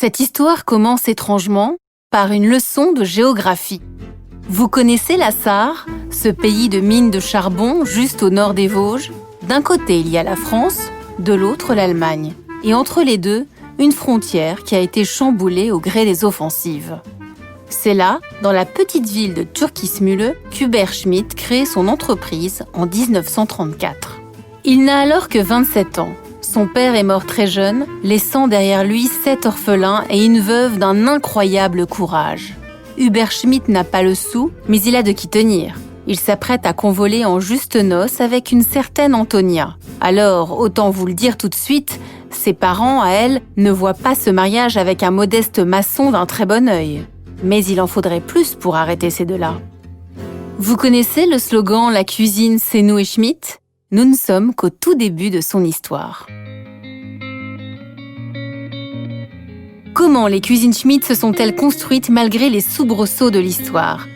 Cette histoire commence étrangement par une leçon de géographie. Vous connaissez la Sarre, ce pays de mines de charbon juste au nord des Vosges? D'un côté, il y a la France, de l'autre, l'Allemagne. Et entre les deux, une frontière qui a été chamboulée au gré des offensives. C'est là, dans la petite ville de Türkismühle, qu'Hubert Schmidt crée son entreprise en 1934. Il n'a alors que 27 ans. Son père est mort très jeune, laissant derrière lui 7 orphelins et une veuve d'un incroyable courage. Hubert Schmidt n'a pas le sou, mais il a de qui tenir. Il s'apprête à convoler en juste noces avec une certaine Antonia. Alors, autant vous le dire tout de suite, ses parents, à elle, ne voient pas ce mariage avec un modeste maçon d'un très bon œil. Mais il en faudrait plus pour arrêter ces deux-là. Vous connaissez le slogan « La cuisine, c'est nous et Schmidt » ? Nous ne sommes qu'au tout début de son histoire. Comment les cuisines Schmidt se sont-elles construites malgré les soubresauts de l'histoire ?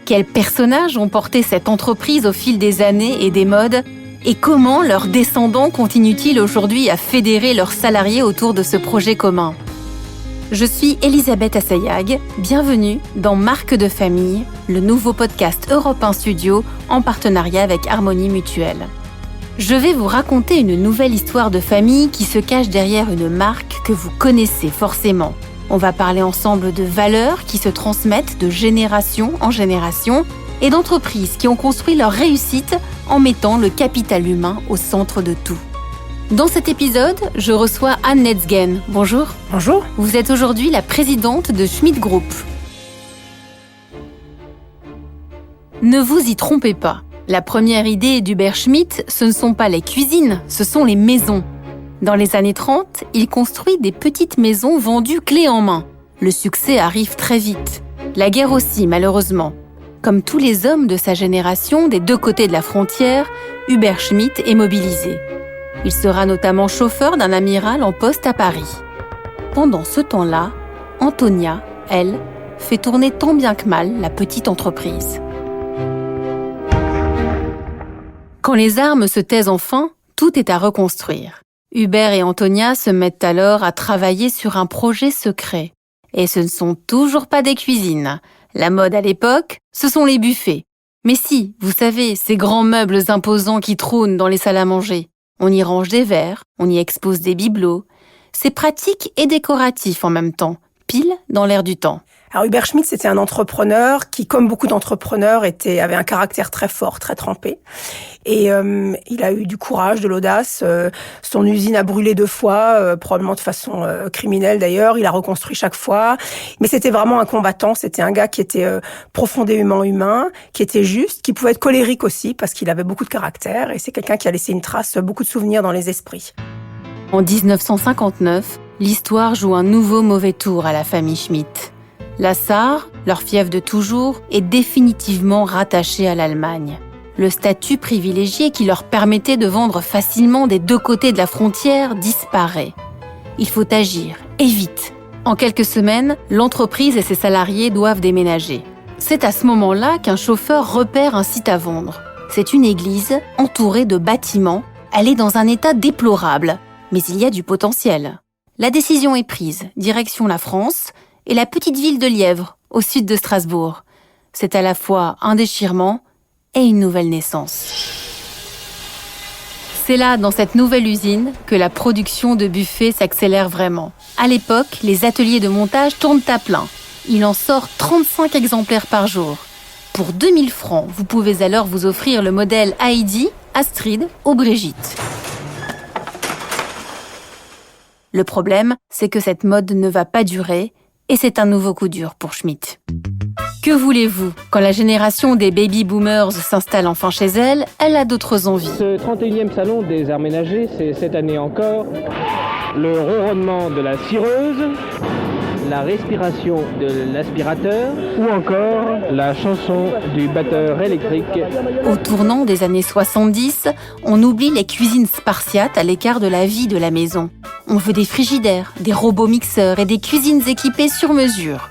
Quels personnages ont porté cette entreprise au fil des années et des modes ? Et comment leurs descendants continuent-ils aujourd'hui à fédérer leurs salariés autour de ce projet commun ? Je suis Elisabeth Assayag, bienvenue dans Marque de famille, le nouveau podcast Europe 1 Studio en partenariat avec Harmonie Mutuelle. Je vais vous raconter une nouvelle histoire de famille qui se cache derrière une marque que vous connaissez forcément. On va parler ensemble de valeurs qui se transmettent de génération en génération et d'entreprises qui ont construit leur réussite en mettant le capital humain au centre de tout. Dans cet épisode, je reçois Anne Netzgen. Bonjour. Bonjour. Vous êtes aujourd'hui la présidente de Schmidt Group. Ne vous y trompez pas. La première idée d'Hubert Schmidt, ce ne sont pas les cuisines, ce sont les maisons. Dans les années 30, il construit des petites maisons vendues clé en main. Le succès arrive très vite. La guerre aussi, malheureusement. Comme tous les hommes de sa génération des deux côtés de la frontière, Hubert Schmidt est mobilisé. Il sera notamment chauffeur d'un amiral en poste à Paris. Pendant ce temps-là, Antonia, elle, fait tourner tant bien que mal la petite entreprise. Quand les armes se taisent enfin, tout est à reconstruire. Hubert et Antonia se mettent alors à travailler sur un projet secret. Et ce ne sont toujours pas des cuisines. La mode à l'époque, ce sont les buffets. Mais si, vous savez, ces grands meubles imposants qui trônent dans les salles à manger. On y range des verres, on y expose des bibelots. C'est pratique et décoratif en même temps, pile dans l'air du temps. Alors Hubert Schmidt, c'était un entrepreneur qui, comme beaucoup d'entrepreneurs, avait un caractère très fort, très trempé. Et il a eu du courage, de l'audace. Son usine a brûlé 2 fois, probablement de façon criminelle d'ailleurs. Il a reconstruit chaque fois. Mais c'était vraiment un combattant. C'était un gars qui était profondément humain, qui était juste, qui pouvait être colérique aussi parce qu'il avait beaucoup de caractère. Et c'est quelqu'un qui a laissé une trace, beaucoup de souvenirs dans les esprits. En 1959, l'histoire joue un nouveau mauvais tour à la famille Schmidt. La Sarre, leur fief de toujours, est définitivement rattachée à l'Allemagne. Le statut privilégié qui leur permettait de vendre facilement des deux côtés de la frontière disparaît. Il faut agir, et vite. En quelques semaines, l'entreprise et ses salariés doivent déménager. C'est à ce moment-là qu'un chauffeur repère un site à vendre. C'est une église entourée de bâtiments. Elle est dans un état déplorable, mais il y a du potentiel. La décision est prise, direction la France et la petite ville de Lièvre, au sud de Strasbourg. C'est à la fois un déchirement et une nouvelle naissance. C'est là, dans cette nouvelle usine, que la production de buffets s'accélère vraiment. À l'époque, les ateliers de montage tournent à plein. Il en sort 35 exemplaires par jour. Pour 2000 francs, vous pouvez alors vous offrir le modèle Heidi, Astrid ou Brigitte. Le problème, c'est que cette mode ne va pas durer et c'est un nouveau coup dur pour Schmidt. Que voulez-vous ? Quand la génération des baby-boomers s'installe enfin chez elle, elle a d'autres envies. Ce 31e salon des arts ménagers, c'est cette année encore le ronronnement de la cireuse, la respiration de l'aspirateur ou encore la chanson du batteur électrique. Au tournant des années 70, on oublie les cuisines spartiates à l'écart de la vie de la maison. On veut des frigidaires, des robots mixeurs et des cuisines équipées sur mesure.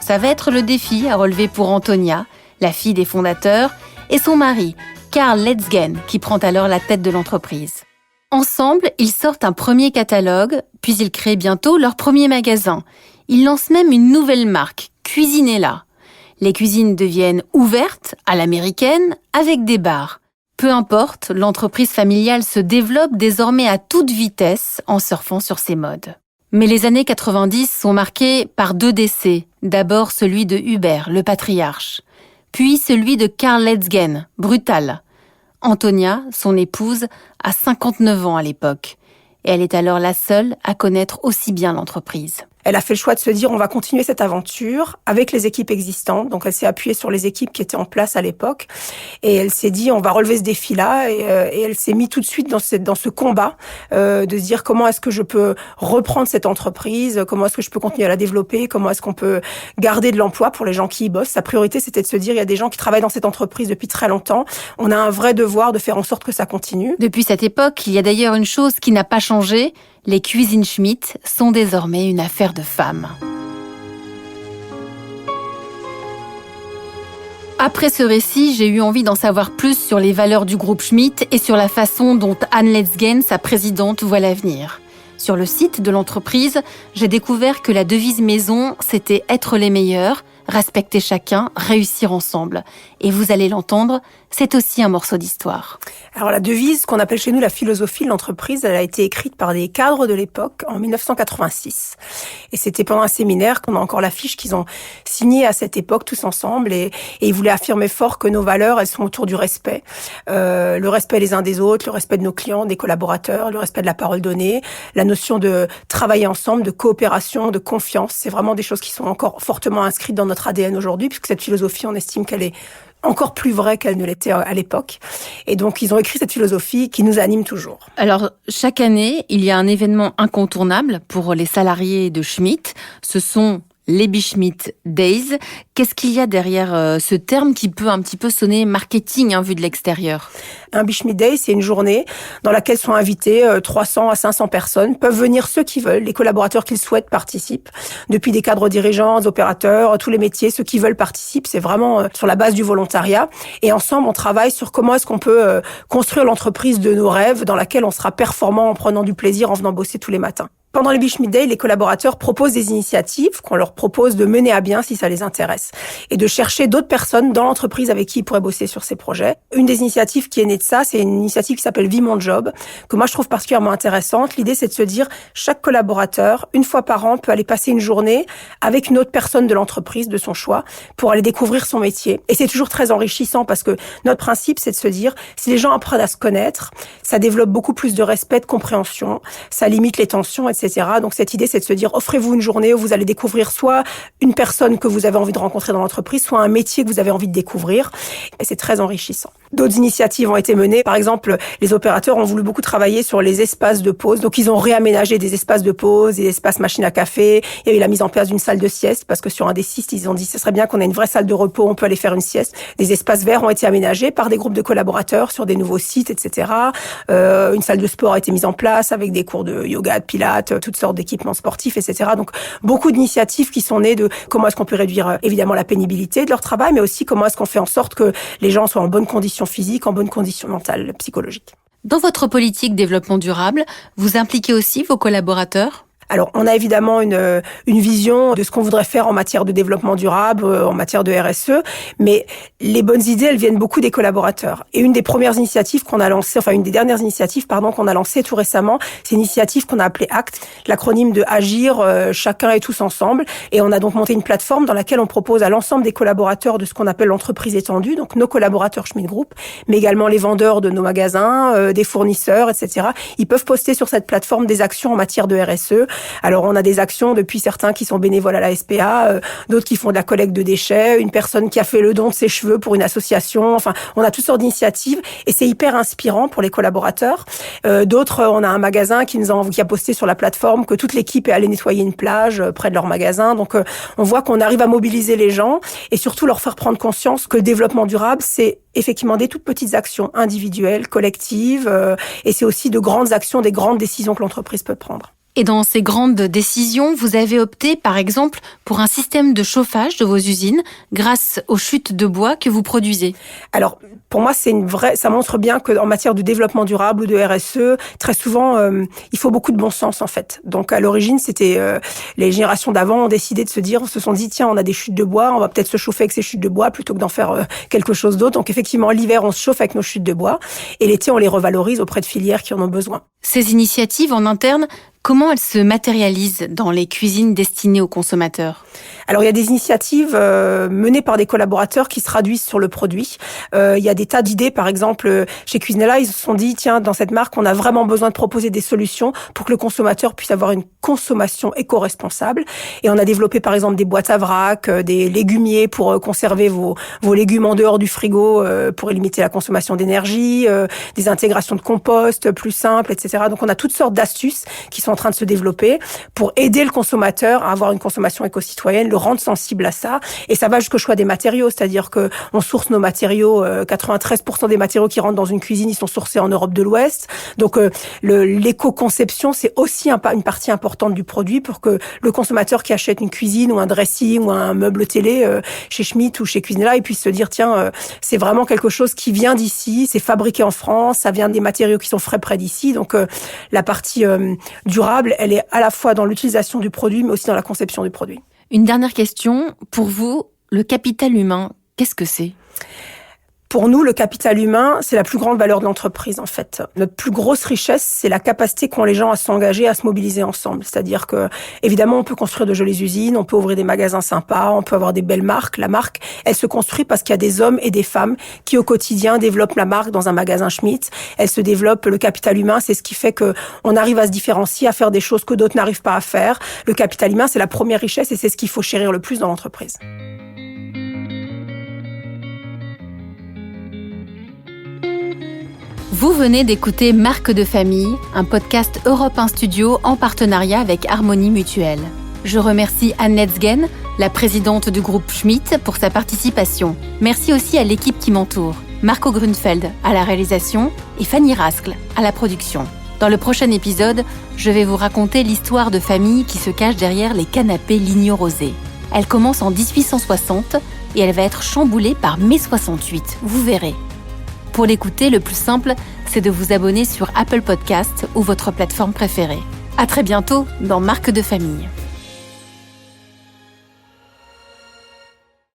Ça va être le défi à relever pour Antonia, la fille des fondateurs, et son mari, Karl Netzgen, qui prend alors la tête de l'entreprise. Ensemble, ils sortent un premier catalogue, puis ils créent bientôt leur premier magasin. Ils lancent même une nouvelle marque, Cuisinella. Les cuisines deviennent ouvertes, à l'américaine, avec des bars. Peu importe, l'entreprise familiale se développe désormais à toute vitesse en surfant sur ses modes. Mais les années 90 sont marquées par 2 décès. D'abord celui de Hubert, le patriarche. Puis celui de Karl Letzgen, brutal. Antonia, son épouse, a 59 ans à l'époque. Et elle est alors la seule à connaître aussi bien l'entreprise. Elle a fait le choix de se dire on va continuer cette aventure avec les équipes existantes. Donc elle s'est appuyée sur les équipes qui étaient en place à l'époque et elle s'est dit on va relever ce défi-là et elle s'est mise tout de suite dans ce combat de se dire comment est-ce que je peux reprendre cette entreprise, comment est-ce que je peux continuer à la développer, comment est-ce qu'on peut garder de l'emploi pour les gens qui y bossent. Sa priorité c'était de se dire il y a des gens qui travaillent dans cette entreprise depuis très longtemps, on a un vrai devoir de faire en sorte que ça continue. Depuis cette époque, il y a d'ailleurs une chose qui n'a pas changé. Les cuisines Schmitt sont désormais une affaire de femmes. Après ce récit, j'ai eu envie d'en savoir plus sur les valeurs du groupe Schmitt et sur la façon dont Anne Letzgen, sa présidente, voit l'avenir. Sur le site de l'entreprise, j'ai découvert que la devise maison, c'était être les meilleurs, respecter chacun, réussir ensemble. Et vous allez l'entendre, c'est aussi un morceau d'histoire. Alors la devise, qu'on appelle chez nous la philosophie de l'entreprise, elle a été écrite par des cadres de l'époque en 1986. Et c'était pendant un séminaire qu'on a encore l'affiche qu'ils ont signé à cette époque tous ensemble et ils voulaient affirmer fort que nos valeurs, elles sont autour du respect. Le respect les uns des autres, le respect de nos clients, des collaborateurs, le respect de la parole donnée, la notion de travailler ensemble, de coopération, de confiance. C'est vraiment des choses qui sont encore fortement inscrites dans notre ADN aujourd'hui, puisque cette philosophie, on estime qu'elle est encore plus vraie qu'elle ne l'était à l'époque. Et donc, ils ont écrit cette philosophie qui nous anime toujours. Alors, chaque année, il y a un événement incontournable pour les salariés de Schmitt. Ce sont les Schmitt Days. Qu'est-ce qu'il y a derrière ce terme qui peut un petit peu sonner marketing vu de l'extérieur ? Un Schmitt Day, c'est une journée dans laquelle sont invités 300 à 500 personnes. Peuvent venir ceux qui veulent, les collaborateurs qu'ils souhaitent participent. Depuis des cadres dirigeants, des opérateurs, tous les métiers, ceux qui veulent participent. C'est vraiment sur la base du volontariat. Et ensemble, on travaille sur comment est-ce qu'on peut construire l'entreprise de nos rêves dans laquelle on sera performant en prenant du plaisir, en venant bosser tous les matins. Pendant les Schmitt Day, les collaborateurs proposent des initiatives qu'on leur propose de mener à bien si ça les intéresse et de chercher d'autres personnes dans l'entreprise avec qui ils pourraient bosser sur ces projets. Une des initiatives qui est née de ça, c'est une initiative qui s'appelle Vie mon job, que moi je trouve particulièrement intéressante. L'idée, c'est de se dire chaque collaborateur, une fois par an, peut aller passer une journée avec une autre personne de l'entreprise de son choix pour aller découvrir son métier. Et c'est toujours très enrichissant parce que notre principe, c'est de se dire si les gens apprennent à se connaître, ça développe beaucoup plus de respect, de compréhension, ça limite les tensions, etc. Donc cette idée, c'est de se dire offrez-vous une journée où vous allez découvrir soit une personne que vous avez envie de rencontrer dans l'entreprise, soit un métier que vous avez envie de découvrir. Et c'est très enrichissant. D'autres initiatives ont été menées. Par exemple, les opérateurs ont voulu beaucoup travailler sur les espaces de pause. Donc ils ont réaménagé des espaces de pause, des espaces machines à café. Il y a eu la mise en place d'une salle de sieste parce que sur un des sites, ils ont dit ce serait bien qu'on ait une vraie salle de repos, on peut aller faire une sieste. Des espaces verts ont été aménagés par des groupes de collaborateurs sur des nouveaux sites, etc. Une salle de sport a été mise en place avec des cours de yoga, de pilates, toutes sortes d'équipements sportifs, etc. Donc, beaucoup d'initiatives qui sont nées de comment est-ce qu'on peut réduire, évidemment, la pénibilité de leur travail, mais aussi comment est-ce qu'on fait en sorte que les gens soient en bonne condition physique, en bonne condition mentale, psychologique. Dans votre politique développement durable, vous impliquez aussi vos collaborateurs ? Alors, on a évidemment une vision de ce qu'on voudrait faire en matière de développement durable, en matière de RSE, mais les bonnes idées, elles viennent beaucoup des collaborateurs. Et une des premières initiatives qu'on a lancées, une des dernières initiatives, qu'on a lancées tout récemment, c'est une initiative qu'on a appelée ACT, l'acronyme de Agir, chacun et tous ensemble. Et on a donc monté une plateforme dans laquelle on propose à l'ensemble des collaborateurs de ce qu'on appelle l'entreprise étendue, donc nos collaborateurs Schmitt Group, mais également les vendeurs de nos magasins, des fournisseurs, etc. Ils peuvent poster sur cette plateforme des actions en matière de RSE. Alors, on a des actions depuis certains qui sont bénévoles à la SPA, d'autres qui font de la collecte de déchets, une personne qui a fait le don de ses cheveux pour une association. Enfin, on a toutes sortes d'initiatives et c'est hyper inspirant pour les collaborateurs. D'autres, on a un magasin qui a posté sur la plateforme que toute l'équipe est allée nettoyer une plage près de leur magasin. Donc, on voit qu'on arrive à mobiliser les gens et surtout leur faire prendre conscience que le développement durable, c'est effectivement des toutes petites actions individuelles, collectives, et c'est aussi de grandes actions, des grandes décisions que l'entreprise peut prendre. Et dans ces grandes décisions, vous avez opté, par exemple, pour un système de chauffage de vos usines grâce aux chutes de bois que vous produisez. Alors, pour moi, ça montre bien qu'en matière de développement durable ou de RSE, très souvent, il faut beaucoup de bon sens, en fait. Donc, à l'origine, c'était les générations d'avant ont décidé de se sont dit, tiens, on a des chutes de bois, on va peut-être se chauffer avec ces chutes de bois plutôt que d'en faire quelque chose d'autre. Donc, effectivement, l'hiver, on se chauffe avec nos chutes de bois et l'été, on les revalorise auprès de filières qui en ont besoin. Ces initiatives en interne, comment elles se matérialisent dans les cuisines destinées aux consommateurs ? Alors, il y a des initiatives menées par des collaborateurs qui se traduisent sur le produit. Il y a des tas d'idées. Par exemple, chez Cuisinella, ils se sont dit, tiens, dans cette marque, on a vraiment besoin de proposer des solutions pour que le consommateur puisse avoir une consommation éco-responsable. Et on a développé, par exemple, des boîtes à vrac, des légumiers pour conserver vos légumes en dehors du frigo pour limiter la consommation d'énergie, des intégrations de compost plus simples, etc. Donc, on a toutes sortes d'astuces qui sont en train de se développer pour aider le consommateur à avoir une consommation éco-citoyenne, le rendre sensible à ça. Et ça va jusqu'au choix des matériaux, c'est-à-dire que on source nos matériaux, 93% des matériaux qui rentrent dans une cuisine, ils sont sourcés en Europe de l'Ouest. Donc l'éco-conception, c'est aussi une partie importante du produit pour que le consommateur qui achète une cuisine ou un dressing ou un meuble télé chez Schmitt ou chez Cuisinella, il puisse se dire, tiens, c'est vraiment quelque chose qui vient d'ici, c'est fabriqué en France, ça vient des matériaux qui sont frais près d'ici. Donc la partie durable, elle est à la fois dans l'utilisation du produit, mais aussi dans la conception du produit. Une dernière question. Pour vous, le capital humain, qu'est-ce que c'est ? Pour nous, le capital humain, c'est la plus grande valeur de l'entreprise, en fait. Notre plus grosse richesse, c'est la capacité qu'ont les gens à s'engager, à se mobiliser ensemble. C'est-à-dire que, évidemment, on peut construire de jolies usines, on peut ouvrir des magasins sympas, on peut avoir des belles marques. La marque, elle se construit parce qu'il y a des hommes et des femmes qui, au quotidien, développent la marque dans un magasin Schmitt. Elle se développe. Le capital humain, c'est ce qui fait que on arrive à se différencier, à faire des choses que d'autres n'arrivent pas à faire. Le capital humain, c'est la première richesse et c'est ce qu'il faut chérir le plus dans l'entreprise. Vous venez d'écouter Marque de famille, un podcast Europe 1 Studio en partenariat avec Harmonie Mutuelle. Je remercie Anne Letzgen, la présidente du groupe Schmitt, pour sa participation. Merci aussi à l'équipe qui m'entoure, Marco Grunfeld à la réalisation et Fanny Rascle à la production. Dans le prochain épisode, je vais vous raconter l'histoire de famille qui se cache derrière les canapés Lignot Rosé. Elle commence en 1860 et elle va être chamboulée par mai 68, vous verrez. Pour l'écouter, le plus simple, c'est de vous abonner sur Apple Podcasts ou votre plateforme préférée. À très bientôt dans Marque de famille.